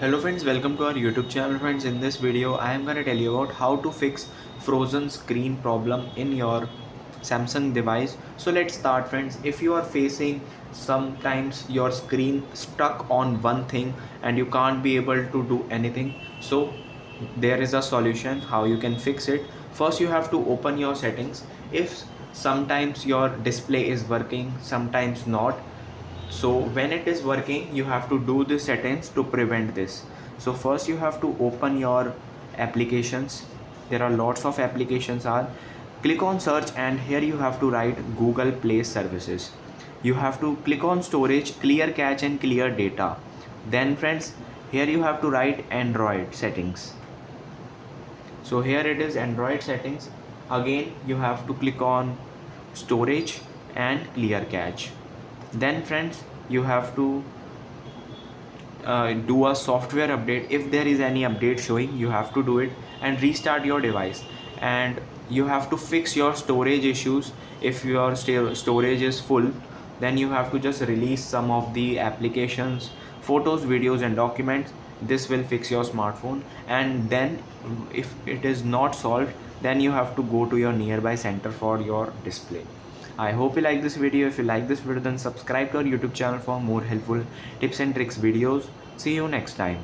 Hello friends, welcome to our YouTube channel. Friends, in this video I am going to tell you about how to fix frozen screen problem in your Samsung device. So let's start friends. If you are facing sometimes your screen stuck on one thing and you can't be able to do anything, so there is a solution how you can fix it. First you have to open your settings. If sometimes your display is working, sometimes not, so when it is working you have to do the settings to prevent this. So first you have to open your applications. There are lots of applications are. Click on search and here you have to write Google Play Services. You have to click on storage, clear cache and clear data. Then friends, here you have to write Android settings. So here it is Android settings. Again you have to click on storage and clear cache. Then friends, you have to do a software update. If there is any update showing, you have to do it and restart your device. And you have to fix your storage issues. If your storage is full, then you have to just release some of the applications, photos, videos and documents. This will fix your smartphone. And then if it is not solved, then you have to go to your nearby center for your display. I hope you like this video. If you like this video, then subscribe to our YouTube channel for more helpful tips and tricks videos. See you next time.